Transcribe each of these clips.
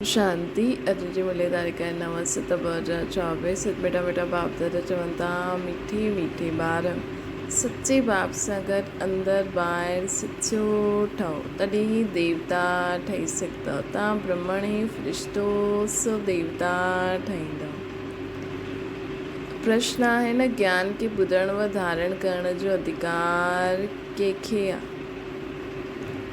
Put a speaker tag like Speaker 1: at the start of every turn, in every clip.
Speaker 1: शांति अॼु जी मुलेदारी का नव सत 2024 बेटा बेटा बाप दादा चवनि था मीठी मीठी ॿार सच्चे बाप सां गॾु अंदरि ॿाहिरि सचो ठहो तॾहिं देवता ठही सघंदव तव्हां ब्रह्मणी फ़रिश्तो सो देवता ठहींदव। प्रश्न आहे न ज्ञान खे ॿुधण व धारण करण जो अधिकार कंहिंखे आहे,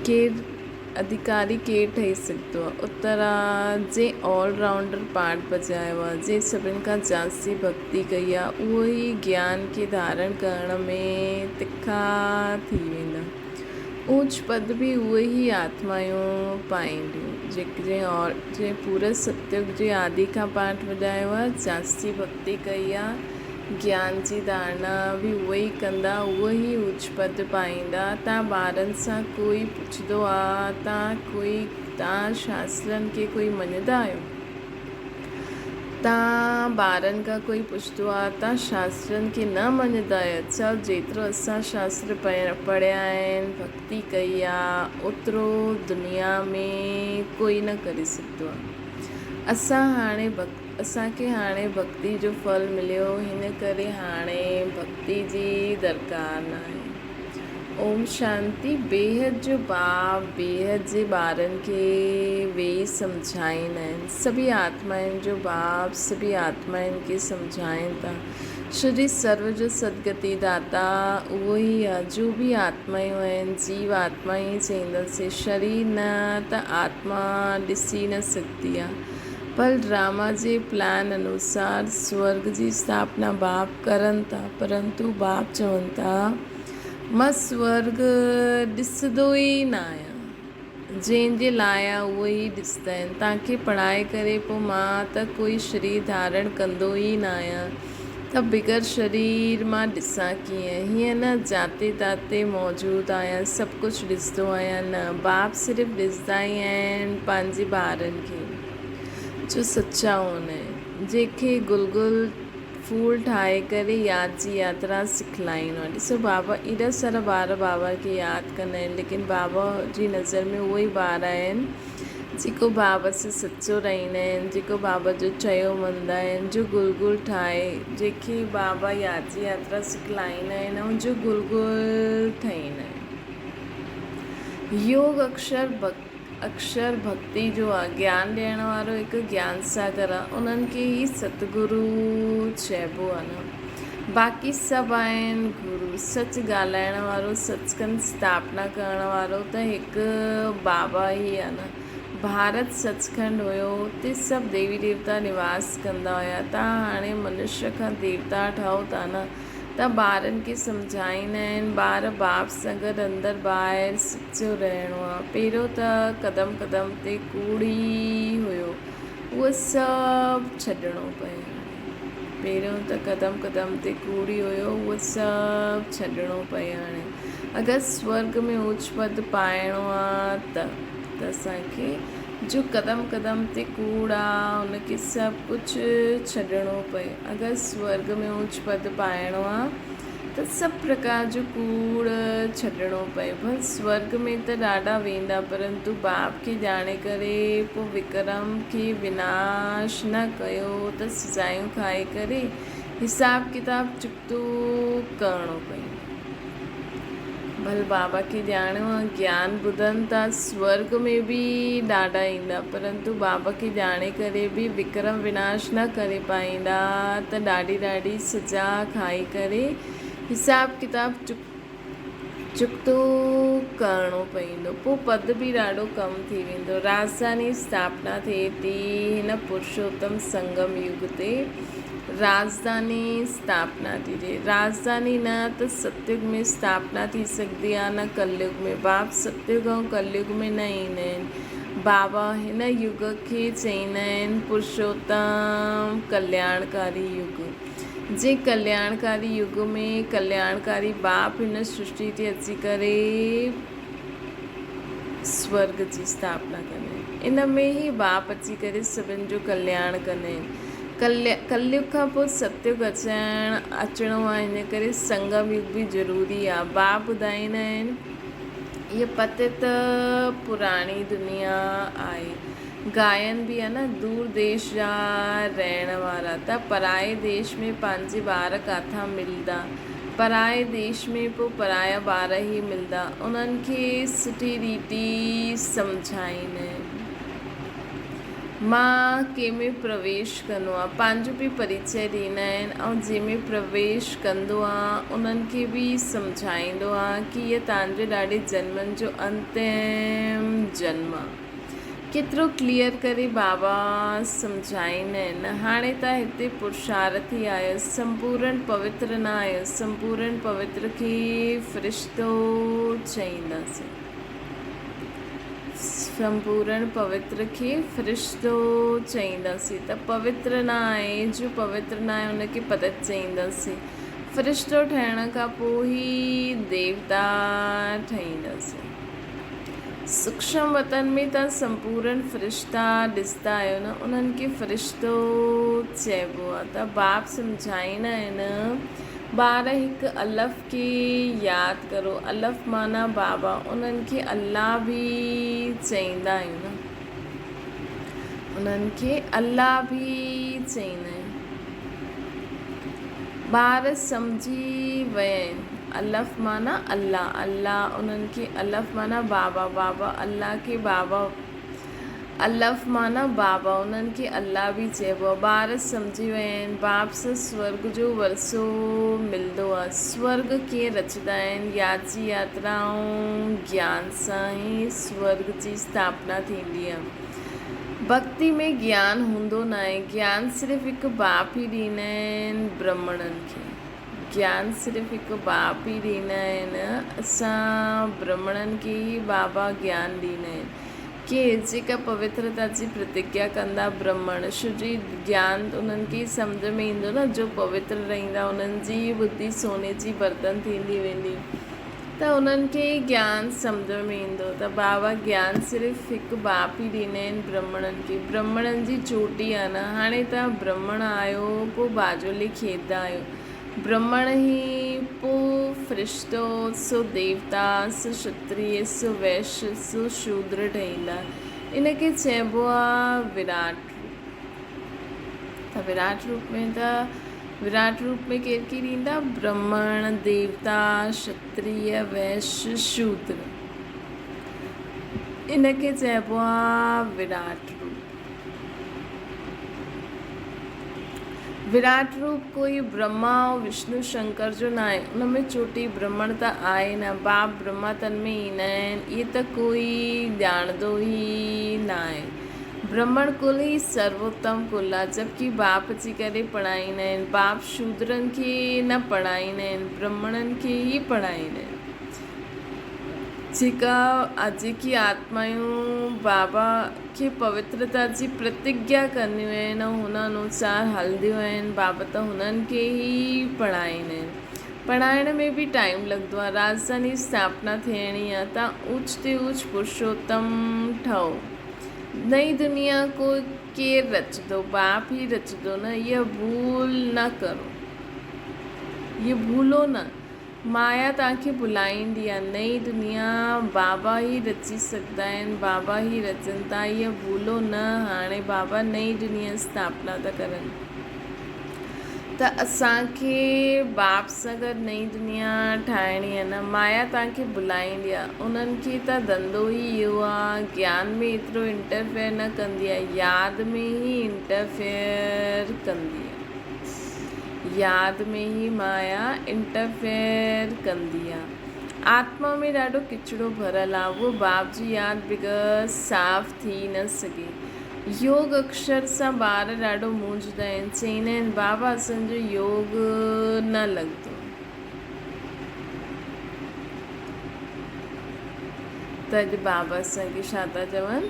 Speaker 1: केरु अधिकारी केरु ठही सघंदो आहे। उत्तर आहे जे ऑलराउंडर पार्ट बजायो आहे, जे सभिनि खां जास्ती भक्ति कई आहे उहो ई ज्ञान खे धारण करण में तिखा थी वेंदा। ऊच पद बि उहे ई आत्मायूं पाईंदियूं जे पूरे सत्युग जे आदि खां पाठ वॼायो आहे, जास्ती भक्ति कई आहे, ज्ञान जी धारणा बि उहे ई कंदा, उहे ई ऊच पद पाईंदा। तव्हां ॿारनि सां कोई पुछंदो आहे तव्हां शास्त्रनि खे कोई मञंदा आहियो, तव्हां ॿारनि खां कोई पुछंदो आहे तव्हां शास्त्रनि खे न मञंदा आहियो, चओ जेतिरो असां शास्त्र पढ़िया आहिनि भक्ति कई आहे ओतिरो दुनिया में कोई न करे सघंदो आहे। असांखे हाणे भक्ति जो फल मिलियो, हिन करे हाणे भक्ति जी दरकार न आहे। ओम शांति। बेहद जो बाप बेहद जे ॿारनि खे वेही सम्झाईंदा आहिनि, सभी आत्माउनि जो बाप सभी आत्माउनि खे सम्झाइनि था। श्री सर्व जो सदगति दाता उहो ई आहे। जो बि आत्मायूं आहिनि जीव आत्मा ई चईंदासीं, शरीर न त आत्मा ॾिसी न सघंदी आहे, पर ड्रामा जे प्लान अनुसार स्वर्ग जी स्थापना बाप करनि था, परंतु बाप चवनि था मां स्वर्ग ॾिसंदो ई न आहियां, जंहिंजे लाइ उहे ई ॾिसंदा आहिनि। तव्हांखे पढ़ाए करे पोइ मां त कोई शरीर धारण कंदो ई न आहियां, त बिगर शरीर मां ॾिसां कीअं, हीअं न जाते ताते मौजूदु आहियां सभु कुझु ॾिसंदो आहियां, न बाप सिर्फ़ु ॾिसंदा ई आहिनि पंहिंजे ॿारनि खे जो सच्चा हूंदा आहिनि, जंहिंखे गुलगुल फूल ठाहे करे यादि जी यात्रा सिखलाईंदो आहे। ॾिसो बाबा एॾा सारा ॿार बाबा खे यादि कंदा आहिनि, लेकिन बाबा जी नज़र में उहे ई ॿार आहिनि जेको बाबा सां सचो रहंदा आहिनि, जेको बाबा जो चयो मञंदा आहिनि, जो गुलगुल ठाहे, जंहिंखे बाबा यादि जी यात्रा सिखलाईंदा आहिनि ऐं जो गुलगुल ठाहींदा आहिनि। योग अक्षर भक्ति जो आहे, ज्ञान ॾियण वारो हिकु ज्ञान सागर आहे, उन्हनि खे ई सतगुरु चइबो आहे न। बाक़ी सभु आहिनि गुरु, सच ॻाल्हाइण वारो, सचखंड स्थापना करण वारो त हिकु बाबा ई आहे न। भारत सचखंड हुयो, उते सभु देवी देवता निवास कंदा हुया, तव्हां हाणे मनुष्य खां देवता ठहो था न। त ॿारनि खे सम्झाईंदा आहिनि, ॿार बाप सां गॾु अंदरि ॿाहिरि सचो रहणो आहे। पहिरियों त क़दम क़दम ते कूड़ी हुयो, उहो सभु छॾिणो पियो। पहिरियों त क़दम क़दम ते कूड़ी हुयो, उहो सभु छॾिणो पियो। हाणे अगरि स्वर्ग में ऊच पद पाइणो आहे त असांखे जो क़दम क़दम ते कूड़ आहे उनखे सभु कुझु छॾिणो पए। अगरि स्वर्ग में ऊच पद पाइणो आहे त सभु प्रकार जो कूड़ छॾिणो पए। भले स्वर्ग में त ॾाढा वेंदा, परंतु बाप खे ॼाणे करे पोइ विक्रम खे विनाश न कयो त सजायूं खाई करे हिसाब किताब चुकतो करिणो पए। भले बाबा खे ॼाणो आहे, ज्ञान ॿुधनि था, स्वर्ग में बि ॾाढा ईंदा, परंतु बाबा खे ॼाणे करे बि विक्रम विनाश न करे पाईंदा त ॾाढी ॾाढी सजा खाई करे हिसाब किताब चुकतो करिणो पवंदो, पोइ पद बि ॾाढो कमु थी वेंदो। राजधानी स्थापना थिए थी हिन पुरुषोत्तम संगम युग ते, राजधानी स्थापना थी थिए। राजधानी न त सतयुग में स्थापना थी सघंदी आहे न कलयुग में। बाप सतयुग ऐं कलयुग में न ईंदा आहिनि। बाबा हिन युग खे चईंदा आहिनि पुरुषोत्तम कल्याणकारी युग। जे कल्याणकारी युग में कल्याणकारी बाप हिन सृष्टि ते अची करे स्वर्ग जी स्थापना कंदा आहिनि। इन में ई बाप अची करे सभिनि जो कल्याण कंदा आहिनि। कलयुग खां पोइ सतयुग अचिणो आहे, हिन करे संगम युग बि ज़रूरी आहे। बाप ॿुधाईंदा आहिनि हीअ पतित पुराणी दुनिया आहे, गायन भी है न, दूर देश जा रहण वारा त पराए देश में पंहिंजे ॿार काथां मिलंदा, पराए देश में पोइ पराया ॿार ई मिलंदा। उन्हनि खे सुठी रीति सम्झाईनि। मां कंहिंमें प्रवेश कंदो आहे, पंहिंजो बि परिचय ॾींदा आहिनि ऐं जंहिंमें प्रवेश कंदो आहे उन्हनि खे बि सम्झाईंदो आहे कि हीअ तव्हांजे ॾाढे जन्मनि जो अंतिम जन्म आहे। केतिरो क्लियर करे बाबा सम्झाईंदा आहिनि। हाणे त हिते पुरुषार्थी आयो, संपूर्ण पवित्र न आयो। संपूर्ण पवित्र खे फ़रिश्तो चईंदासीं। संपूर्ण पवित्र खे फ़रिश्तो चईंदासीं। त पवित्र न आहे, जो पवित्र न आहे उनखे पतत चईंदासीं। फ़रिश्तो ठहिण खां पोइ ई देवता ठहींदासीं। सूक्ष्म वतन में तव्हां संपूर्ण फ़रिश्ता ॾिसंदा आहियो न, उन्हनि खे फ़रिश्तो चइबो आहे। त बाप सम्झाईंदा आहिनि ॿार हिकु अलफ़ खे यादि करो। अलफ़ माना बाबा, उन्हनि खे अल्लाह बि चईंदा आहियूं न, उन्हनि खे अल्लाह बि चईंदा आहिनि। ॿार सम्झी विया आहिनि। अलफ़ माना अल्लाह, अल्लाह उन्हनि खे अलफ़ माना बाबा, बाबा अल्लाह खे बाबा। अलफ़ माना बाबा, उन्हनि खे अल्लाह बि चइबो आहे। ॿार सम्झी विया आहिनि। बाप सां स्वर्ग जो वरसो मिलंदो आहे। स्वर्ग कीअं रचंदा आहिनि? याद जी यात्रा ऐं ज्ञान सां ई स्वर्ग जी स्थापना थींदी आहे। भक्ति में ज्ञान हूंदो न आहे। ज्ञान सिर्फ़ु हिकु बाप ई ॾींदा आहिनि ब्राह्मणनि खे। ज्ञान सिर्फ़ु हिकु बाप ई ॾींदा आहिनि। असां ब्राह्मणनि खे ई बाबा ज्ञान ॾींदा आहिनि कि जेका पवित्रता जी प्रतिज्ञा कंदा ब्राह्मण, शुजी ज्ञान उन्हनि खे सम्झ में ईंदो न। जो पवित्र रहंदा उन्हनि जी बुद्धि सोने जी बर्तन थींदी वेंदी, त उन्हनि खे ज्ञान सम्झ में ईंदो। त बाबा ज्ञान सिर्फ़ु हिकु बाप ई ॾींदा आहिनि ब्राह्मणनि खे। ब्राह्मणनि जी चोटी आहे न। हाणे तव्हां ब्राह्मण आहियो, पोइ बाजोली खेॾंदा आहियो। ब्राह्मण ई पोइ फ़रिश्तो, सो देवता, सो क्षत्रिय, सो वैश्य, सो शूद्र ठहींदा। इनखे चइबो आहे विराट रूप। त विराट रूप में विराट रूप में केरु केरु ईंदा? ब्राह्मण, देवता, क्षत्रिय, वैश्य, शूद्र। इनखे चइबो आहे विराट रूप। विराट रूप कोई ब्रह्मा और विष्णु शंकर जो न आहे। उनमें चोटी ब्राह्मण त आहे न। बाप ब्रह्मा तन में ईंदा आहिनि। इहे त कोई ॼाणंदो ई न आहे। ब्राह्मण कुल ई सर्वोत्तम कुल आहे, जबकि बाप अची करे पढ़ाईंदा आहिनि। बाप शूद्रनि खे न पढ़ाईंदा आहिनि, ब्राह्मणनि खे ई पढ़ाईंदा आहिनि। जेकी आत्मायूं बाबा खे पवित्रता जी प्रतिज्ञा कंदियूं आहिनि ऐं हुन अनुसार हलंदियूं आहिनि, बाबा त हुननि खे ई पढ़ाईंदा आहिनि। पढ़ाइण में बि टाइम लॻंदो आहे। राजधानी स्थापना थियणी आहे। तव्हां ऊच ते ऊच पुरुषोत्तम ठहो। नई दुनिया को केरु रचंदो? बाप ई रचंदो न। इहा भूल न करो, इहा भूलो न। माया तव्हांखे भुलाईंदी आहे। नई दुनिया बाबा ई रची सघंदा आहिनि, बाबा ई रचनि था। इहा भूलो न। हाणे बाबा नई दुनिया स्थापना था करनि, त असांखे बाप सां गॾु नई दुनिया ठाहिणी आहे न। माया तव्हांखे भुलाईंदी आहे। उन्हनि खे त धंधो ई इहो आहे। ज्ञान में एतिरो इंटरफेयर न कंदी आहे, यादि में ई इंटरफेयर कंदी आहे। यादि में ई माया इंटरफेयर कंदी आहे। आत्मा में ॾाढो किचिड़ो भरियलु आहे। उहो बाप जी यादि बग़ैर साफ़ थी न सघे। योग अक्षर सां ॿार ॾाढो मूंझंदा आहिनि। चईंदा आहिनि बाबा असांजो योग न लॻंदो। त अॼु बाबा असांखे छा था चवनि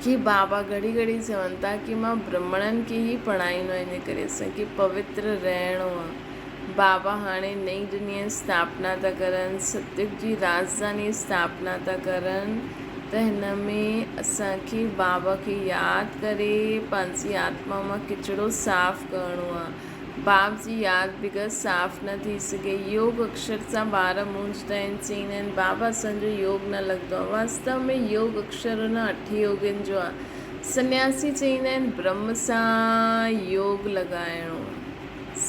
Speaker 1: कि बाबा घड़ी घड़ी चवनि था कि मां ब्राह्मणनि खे ई पढ़ाईंदो आहियां, इन करे असांखे पवित्र रहणो आहे। बाबा हाणे नई दुनिया जी स्थापना था करनि, सतयुग जी राजधानी स्थापना था करनि। त हिन में असांखे बाबा खे यादि करे पंहिंजी आत्मा मां किचिड़ो साफ़ करिणो आहे। बाप जी यादि बिगड़ साफ़ न थी सघे। योग अक्षर सां ॿार मूंझंदा आहिनि, चईंदा आहिनि बाबा असांजो योग न लॻंदो आहे। वास्तव में योग अक्षर उन 8 योगनि जो आहे। सन्यासी चईंदा आहिनि ब्रह्म सां योग लॻाइणो।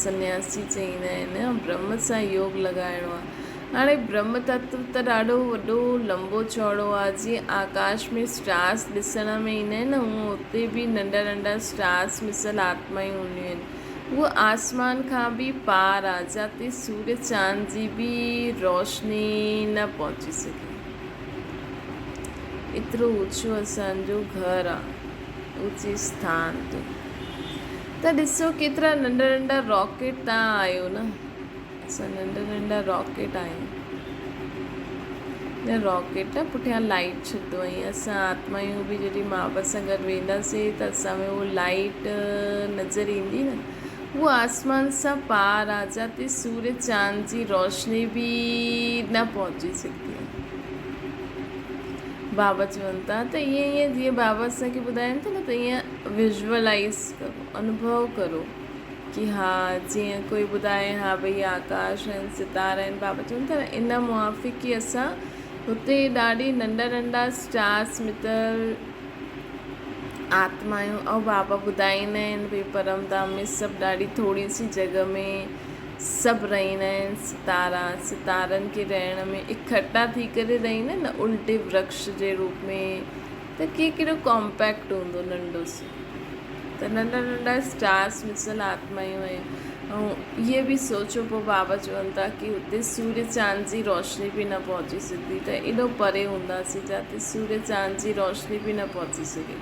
Speaker 1: सन्यासी चईंदा आहिनि ब्रह्म सां योग लॻाइणो आहे। हाणे ब्रह्म तत्व त ॾाढो वॾो लंबो चौड़ो आहे। जीअं आकाश में स्टार्स ॾिसण में ईंदा आहिनि न, हूअं उते बि नंढा नंढा स्टार्स मिसल आत्मायूं हूंदियूं आहिनि। उहा आसमान खां बि पार आहे, जिते सूर्य चांद जी बि रोशनी न पहुची सघे। एतिरो ऊचो असांजो घरु आहे, ऊचे स्थान ते। त ॾिसो केतिरा नंढा नंढा रॉकेट तव्हां आहियो न, असां नंढा नंढा रॉकेट आहियूं। न रॉकेट पुठियां लाइट छॾंदो, ऐं असां आत्मायूं बि जॾहिं मां बाप सां गॾु वेंदासीं त असां में उहो लाइट नज़र ईंदी न, उहा आसमान सां पार आहे, जिते सूर्य चांद जी रोशनी बि न पहुची सघंदी आहे। बाबा चवनि था त ईअं जीअं बाबा असांखे ॿुधाइनि था न, त ईअं विजुअलाइज़ करो, अनुभव करो कि हा जीअं कोई ॿुधाए हा भई आकाश आहिनि, सितारा आहिनि। बाबा चवनि था इन मुआफ़िक़ की असां हुते ॾाढी नंढा नंढा स्टार्स मितल आत्मायूं, ऐं बाबा ॿुधाईंदा आहिनि भई परम धाम में सभु ॾाढी थोरी सी जॻह में सभु रहंदा आहिनि। सितारनि खे रहण में इकट्ठा थी करे रहंदा आहिनि न, उल्टे वृक्ष जे रूप में, त केॾो कॉम्पैक्ट हूंदो नंढो सो। त नंढा नंढा स्टार्स मिसल आत्मायूं आहिनि। ऐं इहे बि सोचो, पोइ बाबा चवनि था कि हुते सूर्य चांद जी रोशनी बि न पहुची सघंदी, त एॾो परे हूंदासीं जिते सूर्य चांद जी रोशनी बि न पहुची सघे।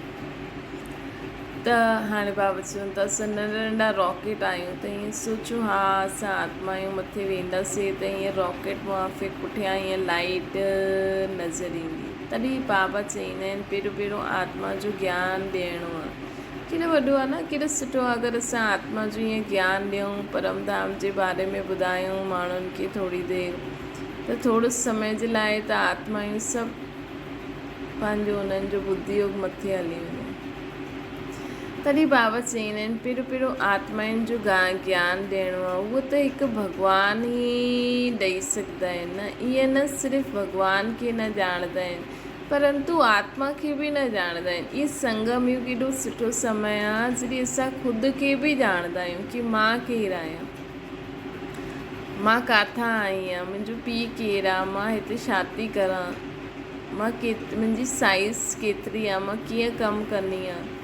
Speaker 1: त हाणे बाबा चवनि था असां नंढा नंढा रॉकेट आहियूं, त ईअं सोचो हा असां आत्मायूं मथे वेंदासीं त ईअं रॉकेट मुआफ़िक़ पुठियां ईअं लाइट नज़र ईंदी। तॾहिं बाबा चईंदा आहिनि पहिरियों आत्मा जो ज्ञान ॾियणो आहे। केॾो वॾो आहे न, केॾो सुठो आहे अगरि असां आत्मा जो ईअं ज्ञान ॾियूं, परम धाम जे बारे में ॿुधायूं माण्हुनि खे थोरी देरि, त थोरो समय जे लाइ त आत्मायूं सभु पंहिंजो उन्हनि जो बुद्धि योग मथे हली वञे। तॾहिं बाबा चईंदा आहिनि पहिरियों आत्माउनि जो ज्ञान ॾियणो आहे। उहो त हिकु भॻवानु ई ॾेई सघंदा आहिनि न। ईअं न सिर्फ़ु भॻवान खे न ॼाणंदा आहिनि, परंतु आत्मा खे बि न ॼाणंदा आहिनि। इहो संगम युग केॾो सुठो समय आहे जॾहिं असां ख़ुदि खे बि ॼाणंदा आहियूं कि मां केरु आहियां, मां किथां आई आहियां, मुंहिंजो पीउ केरु आहे, मां हिते छा थी करां, मुंहिंजी साइज़ केतिरी आहे, मां कीअं कमु कंदी आहियां।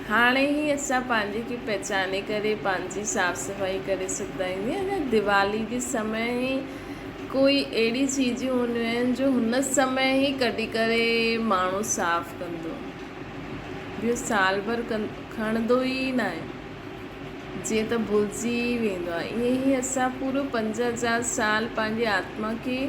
Speaker 1: हाणे ई असां पंहिंजे खे पहचाने करे पंहिंजी साफ़ सफ़ाई करे सघंदा आहियूं। अञा दिवाली जे समय ई कोई अहिड़ी चीजूं हूंदियूं आहिनि जो हुन समय ई कढी करे माण्हू साफ़ु कंदो, ॿियो साल भर खणंदो ई न आहे, जीअं त भुलिजी वेंदो आहे। ईअं ई असां पूरो 5000 साल पंहिंजे आत्मा खे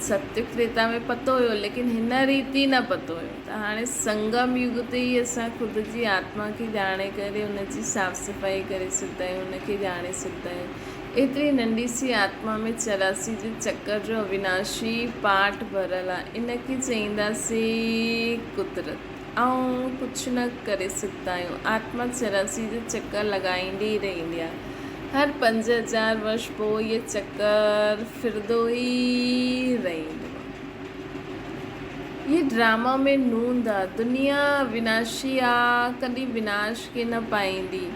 Speaker 1: सत्य त्रेता में पतो हुयो, लेकिन हिन रीति न पतो हुयो। त हाणे संगम युग ते ई असां ख़ुदि जी आत्मा खे ॼाणे करे उनजी साफ़ सफ़ाई करे सघंदा आहियूं, उनखे ॼाणे सघंदा आहियूं। एतिरी नंढी सी आत्मा में 84 जे चक्कर जो अविनाशी पाठ भरियलु आहे। इनखे चईंदासीं कुदरत, ऐं कुझु न करे सघंदा आहियूं। आत्मा 84 जो चक्कर लॻाईंदी ई रहंदी आहे। हर 5000 वर्ष पोइ इहे चक्कर फिरंदो ई रहंदो। ये ड्रामा में नूंद आहे। दुनिया विनाशी आहे, कॾहिं विनाश खे न पाईंदी।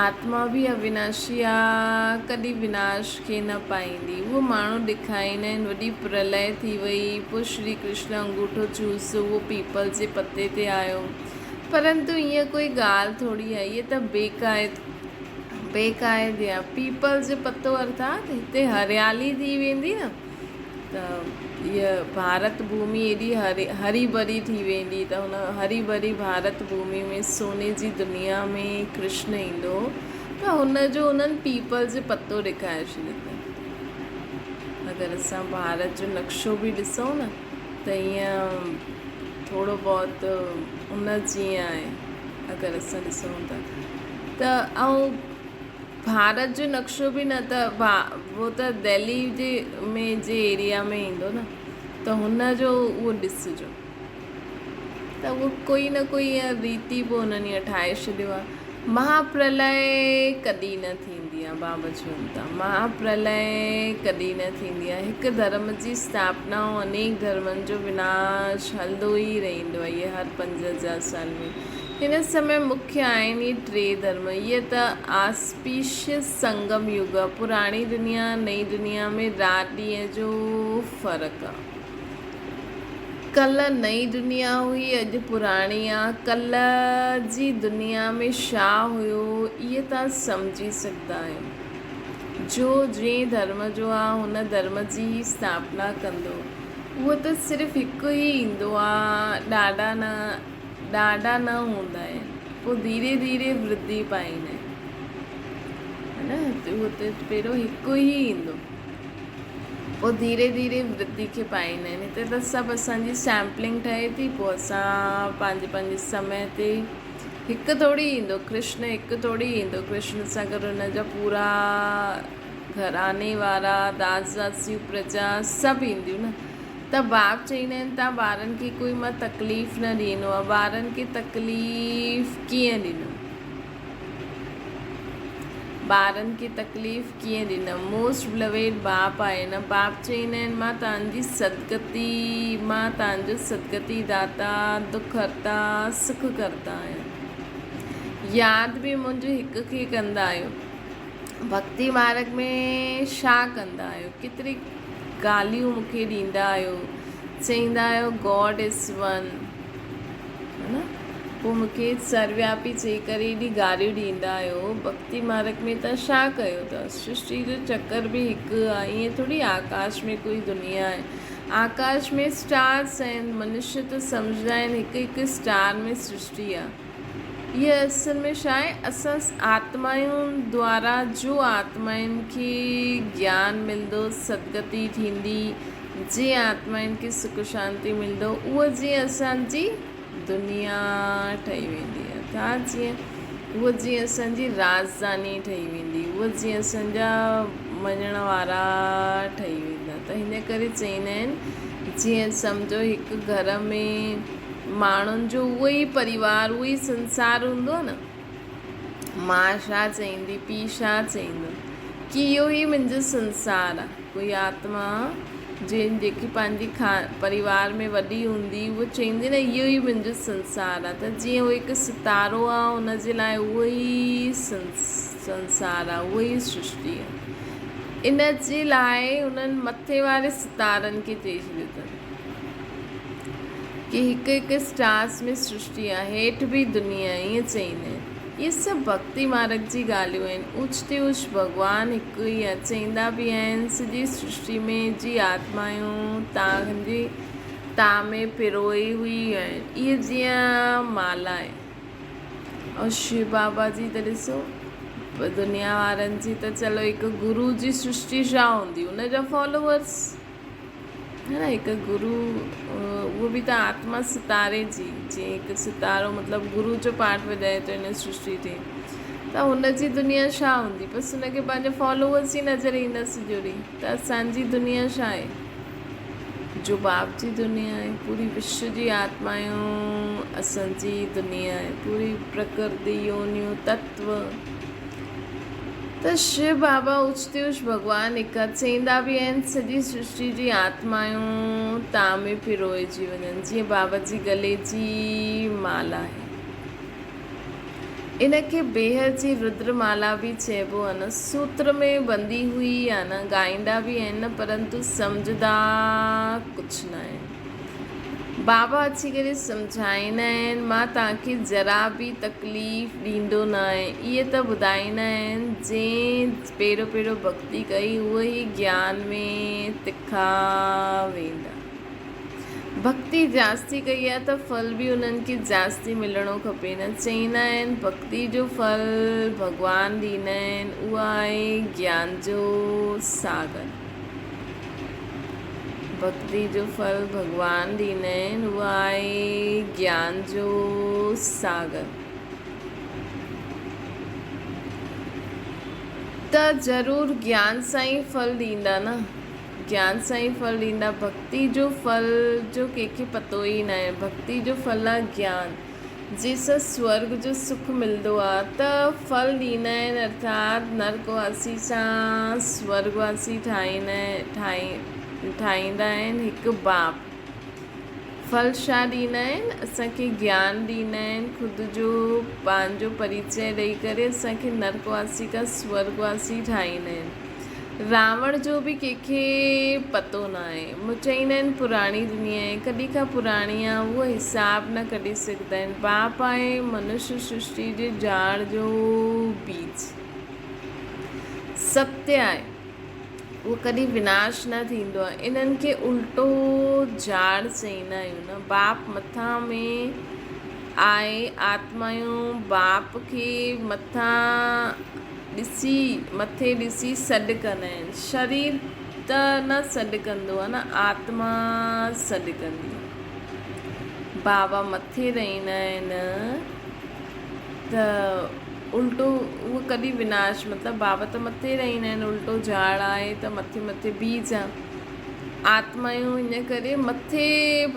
Speaker 1: आत्मा बि अविनाशी आहे, कॾहिं विनाश खे न पाईंदी। उहो माण्हू ॾेखारींदा आहिनि वॾी प्रलय थी वई, पोइ श्री कृष्ण अंगूठो चूसो, उहो पीपल जे पते ते आयो, परंतु ईअं कोई ॻाल्हि थोरी आहे। इहे त बेक़ाइदे आहे। पीपल जो पतो अर्थात हिते हरियाली थी वेंदी न, त इहा भारत भूमि एॾी हरी भरी थी वेंदी, त हुन हरी भरी भारत भूमि में सोने जी दुनिया में कृष्ण ईंदो, त हुनजो उन्हनि पीपल जो पतो ॾेखारे छॾींदा। अगरि असां भारत जो नक्शो बि ॾिसूं न, त ईअं थोरो बहुत उन जीअं आहे। अगरि असां ॾिसूं त ऐं भारत जो नक्शो बि न, त उहो त दिल्ली जे एरिया में ईंदो न, त हुनजो उहो ॾिसिजो, त उहो कोई न कोई रीति पोइ उन्हनि ईअं ठाहे छॾियो आहे। महाप्रलय कॾहिं न थींदी आहे। बाबा चवनि था महाप्रलय कॾहिं न थींदी आहे। हिकु धर्म जी स्थापना ऐं अनेक धर्मनि जो विनाश हलंदो ई रहंदो आहे। इहे हर 5000 साल में हिन समय मुख्य आहिनि इहे 3 धर्म। इहे त आस्पीशियस संगम युग आहे। पुराणी दुनिया नई दुनिया में राति ॾींहं जो फ़र्क़ु आहे। कल्ह नई दुनिया हुई, अॼु पुराणी आहे। कल्ह जी दुनिया में छा हुयो इहे तव्हां सम्झी सघंदा आहियो। जो जंहिं धर्म जो आहे हुन धर्म जी स्थापना कंदो, उहो त सिर्फ़ु हिकु ई ईंदो आहे। ॾाढा न हूंदा आहिनि, पोइ धीरे धीरे वृद्धि पाईंदा आहिनि, है न। उहो त पहिरियों हिकु ई ईंदो, पोइ धीरे धीरे वृद्धि खे पाईंदा आहिनि। हिते त सभु असांजी सैम्पलिंग ठहे थी, पोइ असां पंहिंजे समय ते हिकु थोरी ईंदो कृष्ण, हिकु थोरी ईंदो कृष्ण सां गॾु हुन जा पूरा घराने वारा दास दासियूं प्रजा सभु ईंदियूं न। त बाप चईंदा आहिनि तव्हां ॿारनि खे कोई मां तकलीफ़ न ॾिनो आहे। ॿारनि खे तकलीफ़ कीअं ॾिनो? ॿारनि खे तकलीफ़ कीअं ॾिनमि? मोस्ट बिलवेड बाप आहे न। बाप चईंदा आहिनि मां तव्हांजी सदगति, मां तव्हांजो सदगति दाता, दुख हरता, सुख करता आहियां। यादि बि मुंहिंजो हिक खे कंदा आहियो। भक्ति मार्ग में छा कंदा आहियो? केतिरी ॻाल्हियूं मूंखे ॾींदा आहियो। चईंदा आहियो गॉड इज़ वन, है न। पोइ मूंखे सर्वव्यापी चई करे एॾी ॻाल्हियूं ॾींदा आहियो। भक्ति मार्ग में त छा कयो अथव? सृष्टि जो चक्कर बि हिकु आहे। ईअं थोरी आकाश में कोई दुनिया आहे। आकाश में स्टार्स आहिनि। मनुष्य त सम्झंदा आहिनि हिकु हिकु स्टार में सृष्टि आहे। इहा असल में छा आहे? असां आत्माउनि द्वारा जो आत्माउनि खे ज्ञान मिलंदो, सदगति थींदी, जीअं आत्माउनि खे सुख शांति मिलंदो, उहा जीअं असांजी दुनिया ठही वेंदी आहे। उहा जीअं असांजी राजधानी ठही वेंदी, उहा जीअं असांजा मञण वारा ठही वेंदा। त हिन करे चईंदा आहिनि जीअं सम्झो हिकु घर में माण्हुनि जो उहो ई परिवार, उहो ई संसार हूंदो न। माउ छा चईंदी, पीउ छा चईंदो कि इहो ई मुंहिंजो संसार आहे। कोई आत्मा जेकी पंहिंजी परिवार में वॾी हूंदी, उहो चईंदी न इहो ई मुंहिंजो संसार आहे। त जीअं उहो हिकु सितारो आहे, हुन जे लाइ उहो ई संसार आहे, उहो ई सृष्टि आहे। इन जे लाइ उन्हनि मथे वारे सितारनि खे चई छॾियो अथनि कि हिकु हिकु स्टार्स में सृष्टि आहे, हेठि बि दुनिया, ईअं चईंदा आहिनि। इहे सभु भक्ति मार्ग जी ॻाल्हियूं आहिनि। उच ते उच भॻवानु हिकु ई आहे। चईंदा बि आहिनि सॼी सृष्टि में जी आत्मायूं तव्हां में पिरोई हुई आहिनि। इहे जीअं माला आहे। ऐं शिव बाबा जी त ॾिसो, दुनिया वारनि जी त चलो हिकु गुरू जी सृष्टि छा हूंदी, हुन जा फॉलोवर्स, है न। हिकु गुरू, उहो बि त आत्मा सितारे जी, जीअं हिकु सितारो मतिलबु गुरू जो पाठ वॼाए थो हिन सृष्टि ते, त हुनजी दुनिया छा हूंदी? बसि हुनखे पंहिंजे फॉलोवर्स ई नज़र ईंदसि जुड़ी। त असांजी दुनिया छा आहे? जो बाप जी दुनिया आहे। पूरी विश्व जी आत्मायूं असांजी दुनिया आहे। पूरी प्रकृति, योनियूं, तत्व। त शिव बाबा उचते उच भॻवानु हिकु चईंदा बि आहिनि सॼी सृष्टि जी आत्मायूं तव्हां में पिरोइजी वञनि, जीअं बाबा जी गले जी माला आहे। इनखे बेहर जी रुद्रमाला बि चइबो आहे न। सूत्र में बंदी हुई आहे न, ॻाईंदा बि आहिनि न, परंतु सम्झंदा कुझु न आहिनि। बाबा अची करे सम्झाईंदा आहिनि मां तव्हांखे ज़रा बि तकलीफ़ ॾींदो न आहे। इहे त ॿुधाईंदा आहिनि जंहिं पहिरियों भक्ति कई उहे ई ज्ञान में तिखा वेंदा। भक्ति जास्ती कई आहे त फल बि उन्हनि खे जास्ती मिलणो खपे न। चईंदा आहिनि भक्ति जो फल भॻवानु ॾींदा आहिनि, उहा आहे ज्ञान जो सागर। भक्ति जो फल भॻवानु ॾींदा आहिनि, उहा आहे ज्ञान जो सागर। त ज़रूरु ज्ञान सां ई फल ॾींदा न, ज्ञान सां ई फल ॾींदा। भक्ति जो फल जो कंहिंखे पतो ई न आहे। भक्ति जो फल आहे ज्ञान।
Speaker 2: जंहिंसां स्वर्ग जो सुख मिलंदो आहे त फल ॾींदा आहिनि, अर्थात नर्कवासी सां स्वर्गवासी ठाहींदा आहिनि हिकु बाप। फल छा ॾींदा आहिनि? असांखे ज्ञान ॾींदा आहिनि, ख़ुदि जो पंहिंजो परिचय ॾेई करे असांखे नर्कवासी खां स्वर्गवासी ठाहींदा आहिनि। रावण जो बि कंहिंखे पतो न आहे। चईंदा आहिनि पुराणी दुनिया आहे, कॾहिं खां पुराणी आहे उहो हिसाब न कढी सघंदा आहिनि। बाप आहे मनुष्य सृष्टि जे झाड़ जो बीज, सत्य आहे, उहो कॾहिं विनाश न थींदो आहे। इन्हनि खे उल्टो झाड़ चईंदा आहियूं न। बाप मथां में आहे, आत्मायूं बाप खे मथे ॾिसी सॾु कंदा आहिनि। शरीर त न सॾु कंदो आहे न, आत्मा सॾु कंदी आहे। बाबा मथे रहंदा आहिनि त उल्टो उहो कॾहिं विनाश, मतिलबु बाबा त मथे रहंदा आहिनि, उल्टो झाड़ आहे त मथे मथे बीज आहे। आत्मायूं इन करे मथे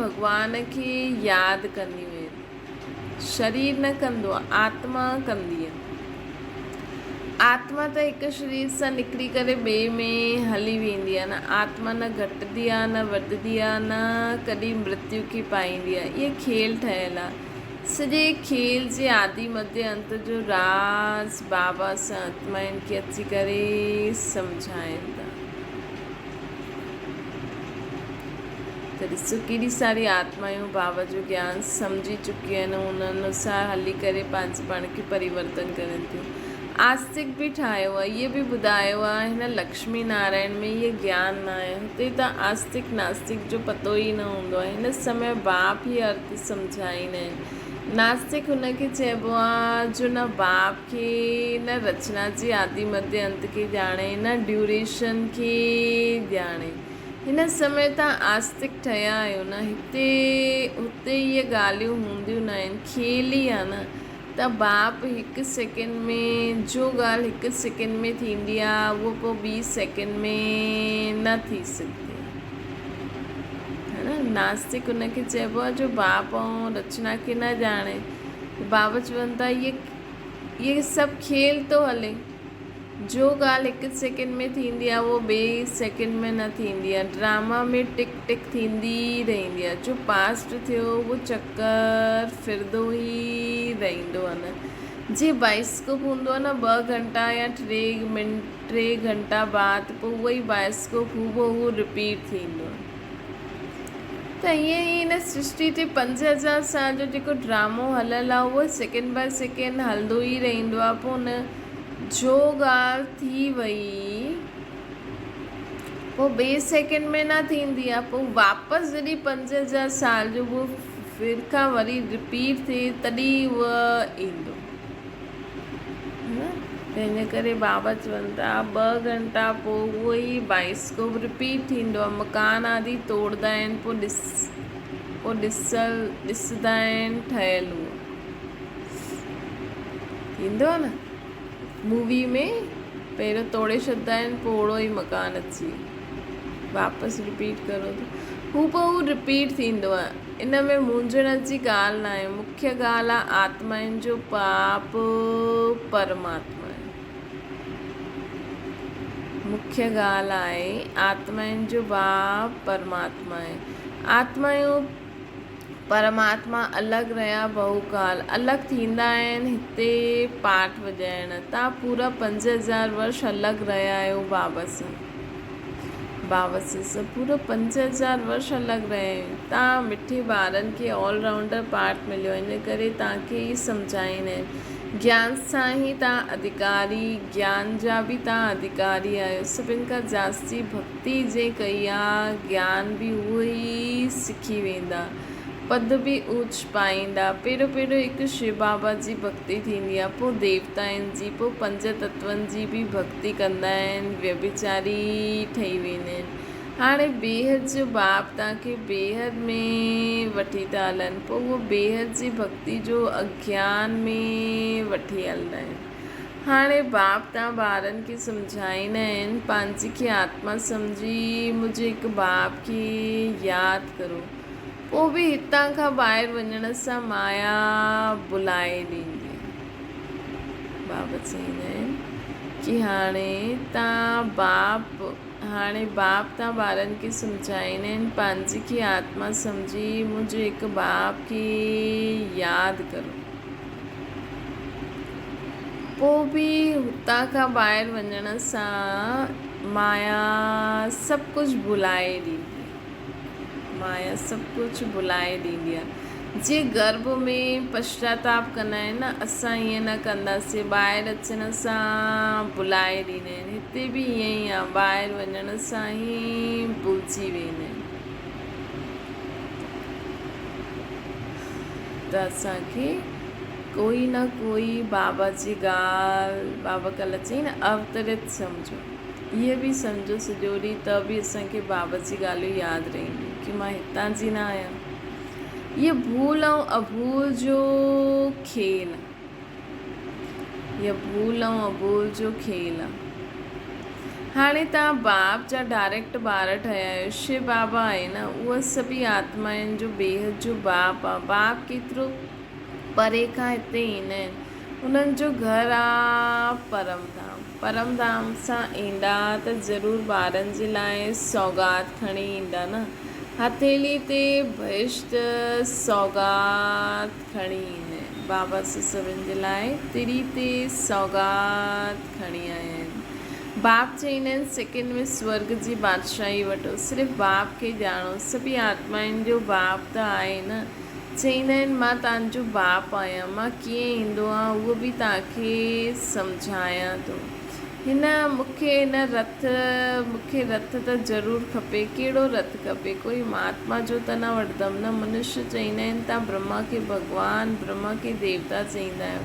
Speaker 2: भॻवान खे यादि कंदियूं आहिनि। शरीर न कंदो आहे, आत्मा कंदी आहे। आत्मा त हिकु शरीर सां निकिरी करे ॿिए में हली वेंदी आहे न। आत्मा न घटिदी आहे न वधंदी आहे, न कॾहिं मृत्यु खे पाईंदी आहे। इहे खेल ठहियलु आहे। सॼे खेल जे आदि मध्य अंत जो राज़ बाबा सां आत्माउनि खे अची करे सम्झाइनि था। त ॾिसो केॾी सारी आत्मायूं बाबा जो ज्ञान सम्झी चुकियूं आहिनि, उन अनुसार हली करे पंहिंजे पाण खे परिवर्तन करनि थियूं। आस्तिक बि ठाहियो आहे, इहे बि ॿुधायो आहे हिन लक्ष्मी नारायण में इहे ज्ञान न आहे। हुते त आस्तिक नास्तिक जो पतो ई न हूंदो आहे। हिन समय बाप ई अर्थ सम्झाईंदा आहिनि। नास्तिक हुनखे चइबो आहे जो न बाप खे, न रचना जी आदि मध्य अंत खे ॼाणे, न ड्यूरेशन खे ॼाणे। हिन समय तव्हां आस्तिक ठहिया आहियो न। हुते इहे ॻाल्हियूं हूंदियूं न आहिनि, खेल ई आहे न। त बाप हिकु सेकेंड में, जो ॻाल्हि हिकु सेकेंड में थींदी आहे उहो पोइ ॿी सेकेंड में न थी सघंदी है न। नास्तिक हुनखे चइबो आहे जो बाप ऐं रचना खे न ॼाणे। बाबा चवनि था इहे सभु खेल थो हले। जो ॻाल्हि हिकु सेकेंड में थींदी आहे उहो ॿिए सेकेंड में न थींदी आहे। ड्रामा में टिक टिक थींदी रहंदी आहे। जो पास्ट थियो उहो चकर फिरंदो ई रहंदो आहे न। जीअं बाइस्कोप हूंदो आहे न, 2 घंटा या 3 घंटा बाद पोइ उहो ई बाइस्कोप हूबहू रिपीट थींदो आहे। त ईअं ई हिन सृष्टि ते 5000 साल जो जेको ड्रामो हलियलु आहे उहो सेकेंड बाय सेकेंड हलंदो ई रहंदो आहे। पोइ हुन जो ॻाल्हि थी वई पोइ ॿिए सेकेंड में न थींदी आहे। पोइ वापसि जॾहिं 5000 साल जो उहो फिर खां वरी रिपीट थिए तॾहिं उहो ईंदो। तंहिंजे करे बाबा चवनि था 2 घंटा पोइ उहो ई बाइस्कोप रिपीट थींदो आहे। मकान आदि तोड़ंदा आहिनि, पोइ ॾिसंदा आहिनि ठहियलु उहो थींदो आहे न। मूवी में पहिरियों तोड़े छॾंदा आहिनि, पोइ ओड़ो ई मकान अची वापसि रिपीट करो त हूबहू रिपीट थींदो आहे। इन में मुंझण जी ॻाल्हि न आहे। मुख्य ॻाल्हि आहे आत्माउनि जो पाप परमात्मा आहे। मुख्य ॻाल्हि आहे आत्माउनि जो पाप परमात्मा आहे। आत्मायूं परमात्मा अलॻि रहिया बहुकाल, अलॻि थींदा आहिनि हिते पाठ वॼाइण। तव्हां पूरा 5000 वर्ष अलॻि रहिया आहियो बाबा सां पूरा 5000 वर्ष अलॻि रहिया आहियो। तव्हां मिठे ॿारनि खे ऑलराउंडर पाठ मिलियो, इन करे तव्हांखे ई सम्झाईंदा आहिनि। ज्ञान सां ई तव्हां अधिकारी, ज्ञान जा बि तव्हां अधिकारी आहियो। सभिनि खां जास्ती भक्ति जे कई आहे, ज्ञान बि उहो ई सिखी वेंदा, पद बि ऊच पाईंदा। पहिरियों हिकु शिव बाबा जी भक्ति थींदी आहे, पोइ देवताउनि जी, पोइ 5 तत्वनि जी बि भक्ति कंदा आहिनि, व्यभिचारी ठही वेंदा आहिनि। हाणे बेहद जो बाप तव्हांखे बेहद में वठी था हलनि, पोइ उहो बेहद जी भक्ति जो अज्ञान में वठी हलंदा आहिनि। हाणे बाप तव्हां ॿारनि खे सम्झाईंदा आहिनि, पंहिंजी खे आत्मा सम्झी मुंहिंजे हिकु बाप खे यादि करो। पोइ बि हितां खां ॿाहिरि वञण सां माया बुलाए ॾींदी आहे। बाबा चईंदा आहिनि कि हाणे बाप तव्हां ॿारनि खे सम्झाईंदा आहिनि पंहिंजी खे आत्मा सम्झी मुंहिंजे हिकु बाप खे यादि करो। पोइ बि हुतां खां ॿाहिरि वञण सां माया सभु कुझु भुलाए ॾींदी आहे। जे गर्भ में पश्चाताप कंदा आहिनि न, असां ईअं न कंदासीं, ॿाहिरि अचण सां भुलाए ॾींदा आहिनि। हिते बि ईअं ई आहे, ॿाहिरि वञण सां ई भुलिजी वेंदा आहिनि। त असांखे कोई न कोई बाबा जी ॻाल्हि, बाबा कल्ह चई न अवतरित सम्झो, इहे बि सम्झो सॼो ॾींहुं, त बि असांखे बाबा जी ॻाल्हियूं यादि रहंदियूं कि मां हितां जी न आहियां। ये भूल ऐं अभूल जो खेल आहे। हाणे तव्हां बाप जा डायरेक्ट ॿार ठहिया आहियो। शिव बाबा आहे न, उहा सभी आत्माउनि जो बेहद जो बाप आहे। बाप केतिरो परे खां हिते ईंदा आहिनि। उन्हनि जो घर आहे परमधाम सां ईंदा त ज़रूरु ॿारनि जे लाइ सौगात खणी ईंदा न। हथेली ते बहिश्त सौगात खणी ईंदा आहिनि। बाबा सभिनि जे लाइ तिरी ते सौगात खणी आया आहिनि। बाप चईंदा आहिनि सेकेंड में स्वर्ग जी बादशाही वठो, सिर्फ़ु बाप खे ॼाणो। सभी आत्माउनि जो बाप त आहे न। चईंदा आहिनि मां तव्हांजो बाप आहियां, मां कीअं ईंदो आहे उहो बि तव्हांखे सम्झायां थो। मूंखे रथ त ज़रूरु खपे। कहिड़ो रथ खपे? कोई महात्मा जो त न वठंदमि न। मनुष्य चईंदा आहिनि तव्हां ब्रह्मा खे भॻवान, ब्रह्मा खे देवता चईंदा आहियो।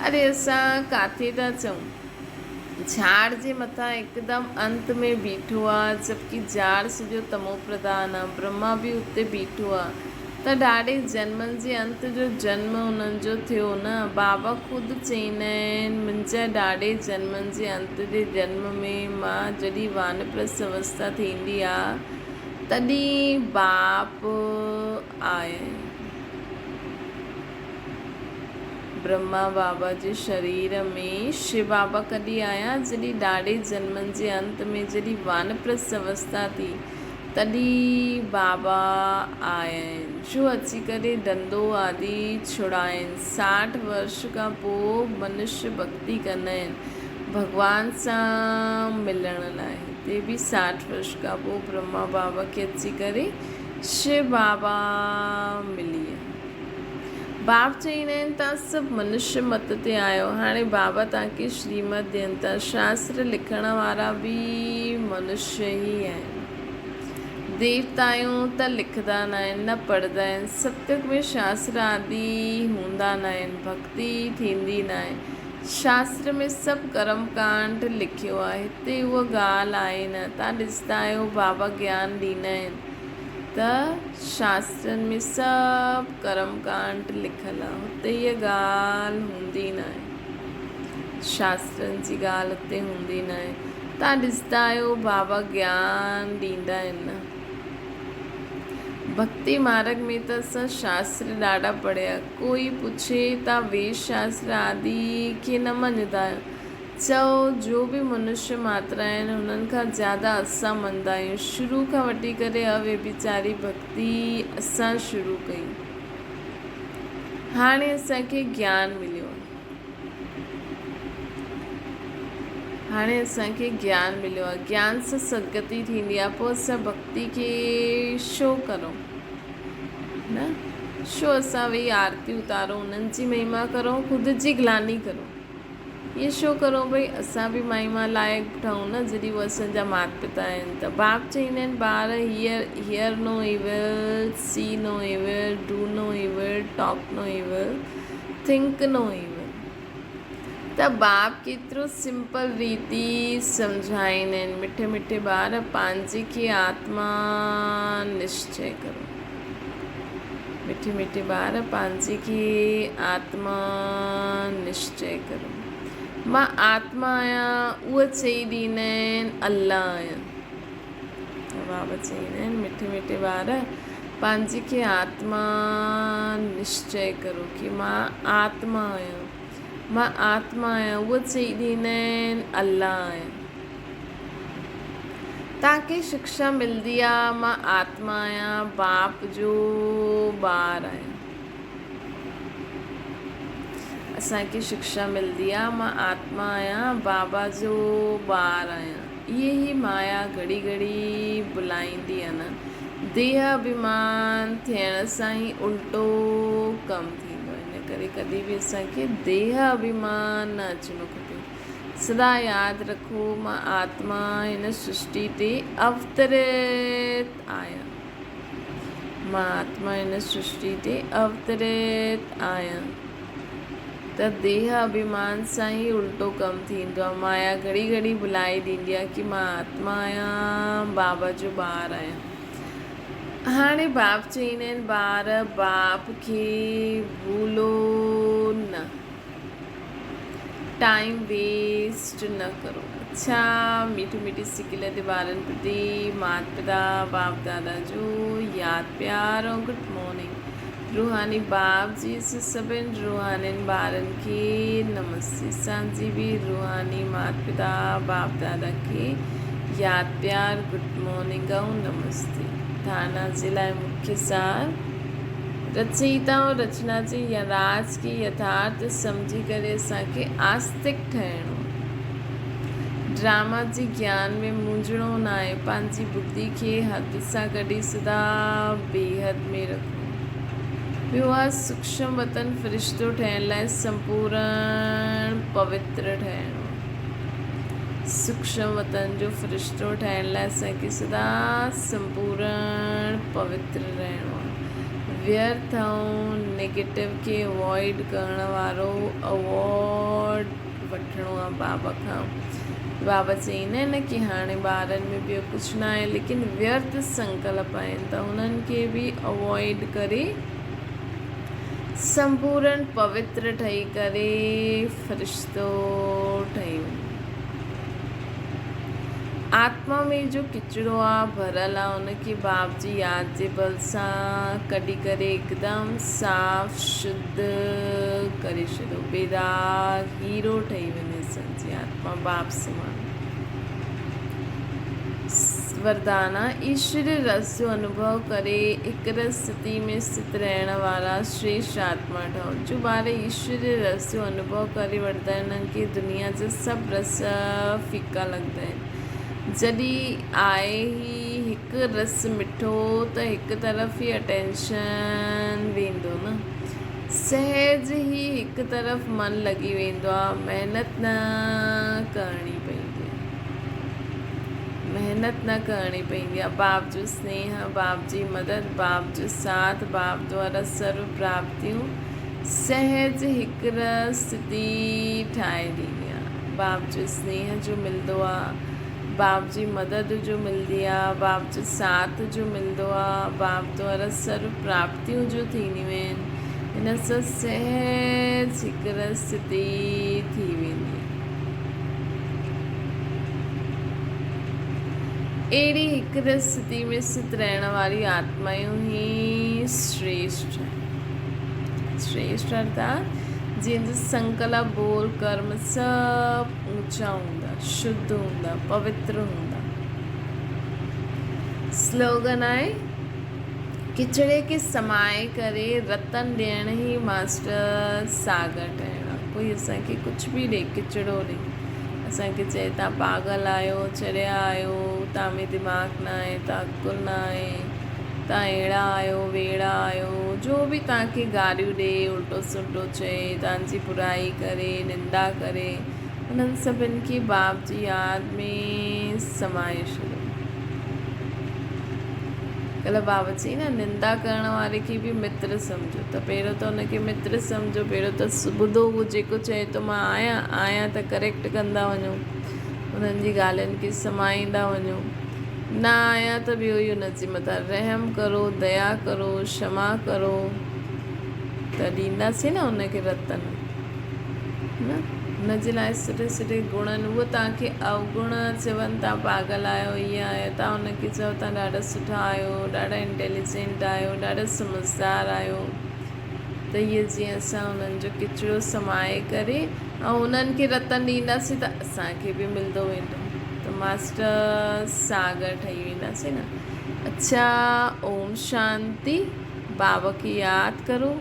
Speaker 2: अरे असां किथे था चऊं? झाड़ जे मथां हिकदमि अंत में बीठो आहे, जबकि झाड़ सॼो तमो प्रधान आहे। ब्रह्मा बि उते बीठो आहे। त ॾाढे जन्मनि जे अंत जो जन्म उन्हनि जो थियो न। बाबा ख़ुदि चईंदा आहिनि मुंहिंजा ॾाढे जन्मनि जे अंत जे जन्म में मां जॾहिं वानप्रस्थ अवस्था थींदी आहे तॾहिं बाप आया। ब्रह्मा बाबा जे शरीर में शिव बाबा कॾहिं आया? जॾहिं ॾाढे जन्मनि जे अंत में जॾहिं वानप्रस्थ अवस्था थी तॾहिं बाबा आया आहिनि, जो अची करे धंधो आदि छुड़ाइनि। 60 वर्ष खां पोइ मनुष्य भक्ति कंदा आहिनि भॻवान सां मिलण लाइ। हिते बि 60 वर्ष खां पोइ ब्रह्मा बाबा खे अची करे शिव बाबा मिली। बाप चईंदा आहिनि तव्हां सभु मनुष्य मत ते आहियो। हाणे बाबा तव्हांखे श्रीमत ॾियनि था। शास्त्र लिखण वारा बि मनुष्य ई आहिनि। देवतायूं त लिखंदा न आहिनि, न पढ़ंदा आहिनि। सत्युग में शास्त्र आदि हूंदा न आहिनि, भक्ति थींदी न आहे। शास्त्र में सभु कर्मकांड लिखियो आहे। हिते उहा ॻाल्हि आहे न। तव्हां ॾिसंदा आहियो बाबा ज्ञान ॾींदा आहिनि त शास्त्रनि में सभु कर्मकांड लिखियलु आहे। हुते इहा ॻाल्हि हूंदी न आहे, शास्त्रनि जी ॻाल्हि हुते हूंदी न आहे। तव्हां ॾिसंदा आहियो बाबा ज्ञान ॾींदा आहिनि न। भक्ति मार्ग में त असां शास्त्र ॾाढा पढ़िया। कोई पुछे तव्हां वेद शास्त्र आदि खे न मञंदा आहियो? चओ जो बि मनुष्य मात्रा आहिनि हुननि खां ज़्यादा असां मञंदा आहियूं। शुरू खां वठी करे अव्यभिचारी भक्ति असां शुरू कई। हाणे असांखे ज्ञान मिलियो आहे। ज्ञान सां सदगति थींदी आहे। पोइ असां भक्ति खे छो करूं न? छो असां वेही आरती उतारूं, उन्हनि जी महिमा करूं, ख़ुदि जी ग्लानी करूं? इहे छो करूं भई असां बि महिमा लाइक़ ठहूं न, जॾहिं उहे असांजा माता पिता आहिनि। त बाप चईंदा आहिनि ॿार hear no evil, see no evil, do no evil, talk no evil, think no evil. त बाप केतिरो सिंपल रीति सम्झाईंदा आहिनि। मिठे मिठे ॿार पंहिंजे खे आत्मा निश्चय करो। मिठे मिठे ॿार पंहिंजे खे आत्मा निश्चय करो। मां आत्मा आहियां उहा चई ॾींदा आहिनि अल्लाह आहियां। बाबा चईंदा आहिनि मिठे मिठे ॿार पंहिंजे खे आत्मा निश्चय करो कि मां आत्मा आहियां, मां आत्मा आहियां। उहे चई ॾींदा आहिनि अल्लाह आहियां। तव्हांखे शिक्षा मिलंदी आहे मां आत्मा आहियां, बाप जो ॿार आहियां। असांखे शिक्षा मिलंदी आहे मां आत्मा आहियां, बाबा जो ॿार आहियां। इहे ई माया घड़ी घड़ी बुलाईंदी आहे न। देह अभिमान थियण सां ई उल्टो कमु थींदो आहे। इन करे कॾहिं बि असांखे देह अभिमान न अचिणो खपे। सदा यादि रखो मां आत्मा हिन सृष्टि ते अवतरित आहियां, मां आत्मा हिन सृष्टि ते अवतरित आहियां। त देह अभिमान सां ई उल्टो कमु थींदो आहे। माया घड़ी घड़ी बुलाए ॾींदी आहे कि मां आत्मा आहियां, बाबा जो ॿार आहियां। हाणे बाप चईंदा आहिनि ॿार बाप खे भूलो न, टाइम वेस्ट न करो। अच्छा, मीठी मीठी सिकी लदे ॿारनि प्रति माता पिता बाप दादा जो यादि प्यार ऐं गुड मॉर्निंग। रूहानी बाप जी सभिनि रूहानियुनि ॿारनि खे नमस्ते। असांजी बि रूहानी माता पिता बाप दादा खे यादि प्यार गुड मॉर्निंग ऐं नमस्ते। धारणा जे लाइ मुख्य सार, रचयिता ऐं रचना जे राज खे यथार्थ सम्झी करे असांखे आस्तिक ठहिणो। ड्रामा जे ज्ञान में मुंझणो न आहे। पंहिंजी बुद्धि खे हद सां कढी सदा बेहद में रखो। ॿियो आहे सूक्ष्म वतन फ़रिश्तो ठहिण लाइ संपूर्ण पवित्र ठहिणो। सूक्ष्म वतन जो फ़रिश्तो ठहिण लाइ असांखे सदा संपूर्ण पवित्र रहणो आहे। व्यर्थ ऐं नेगेटिव खे अवॉइड करण वारो अवॉर्ड वठिणो आहे बाबा खां। बाबा चईंदा आहिनि कि हाणे ॿारनि में ॿियो कुझु न आहे, लेकिन व्यर्थ संकल्प आहिनि त उन्हनि खे बि अवॉइड करे संपूर्ण पवित्र ठही करे फ़रिश्तो ठही वञे। आत्मा में जो किचिरो आहे भरियल आहे उनखे बाप जी यादि जे बल सां कढी करे हिकदमि साफ़ शुद्ध करे छॾो। बेदाग हीरो ठही वञे असांजी आत्मा बाप समान। वरदान आहे ईश्वरी रस जो अनुभव करे हिकु रस स्थिति में स्थित रहण वारा श्रेष्ठ आत्मा ठहो। जो ॿार ईश्वरी रस जो अनुभव करे वठंदा आहिनि उन्हनि खे दुनिया जा सभु रस फीका लॻंदा आहिनि। जॾहिं आहे ही हिकु रस मिठो त हिकु तरफ़ ई अटेंशन वेंदो न, सहज ई हिकु तरफ़ मन लॻी वेंदो आहे। महिनत न करणी पवंदी आहे, महिनत न करणी पवंदी आहे। बाप जो स्नेह, बाप जी मदद, बाप जो साथ, बाप द्वारा सर्व प्राप्तियूं सहज हिकु स्थिति ठाहे ॾींदी आहे। बाप जो स्नेह जो मिलंदो आहे, बाप जी मदद जो मिलंदी आहे, बाप जो साथ जो मिलंदो आहे, बाप द्वारा सर्व प्राप्तियूं जो थींदियूं आहिनि, हिन सां सहज हिकु स्थिति थी वेंदी आहे। अहिड़ी हिकु स्थिति में स्थित रहण वारी आत्मायूं ई श्रेष्ठ अर्थात जंहिंजो संकल्प बोल कर्म सभु ऊंचा हूंदा, शुद्ध हूंदा, पवित्र हूंदा। स्लोगन आहे किचड़े खे समाए करे रतन ॾियण ई मास्टर सागर ठहिणा। कोई असांखे कुझु बि ॾे, किचड़ो ॾे, असांखे चए तव्हां पागल आहियो, चरिया आहियो, तव्हां में दिमाग़ न आहे, तव्हां अकुल न आहे, तव्हां अहिड़ा आहियो वेड़ा आहियो, जो बि तव्हांखे गारियूं ॾे, उल्टो सुल्टो चए, तव्हांजी बुराई करे, निंदा करे, उन्हनि सभिनि खे बाप जी यादि में समाए छॾियो। कल्ह बाबा चई न निंदा करण वारे खे बि मित्र सम्झो। त पहिरियों त हुनखे मित्र सम्झो, पहिरियों त ॿुधो उहो जेको चए थो मां आहियां त करेक्ट कंदा वञो, उन्हनि जी ॻाल्हियुनि खे समाईंदा वञो। न आहियां त ॿियो ई हुनजे मथां रहम करो, दया करो, क्षमा करो, त ॾींदासीं न हुनखे रतन न।
Speaker 1: हुनजे लाइ सुठे सुठे गुणनि, उहो तव्हांखे अवगुण चवनि था पागल आहियो, ईअं आहियो, तव्हां हुनखे चओ तव्हां ॾाढा सुठा आहियो, ॾाढा इंटेलिजेंट आहियो, ॾाढा समझदार आहियो। त इहे जीअं असां उन्हनि जो किचिरो समाए करे ऐं उन्हनि खे रतन ॾींदासीं त असांखे बि मिलंदो वेंदो, त मास्टर सागर ठही वेंदासीं न। अच्छा, ओम शांति। बाबा खे यादि करो।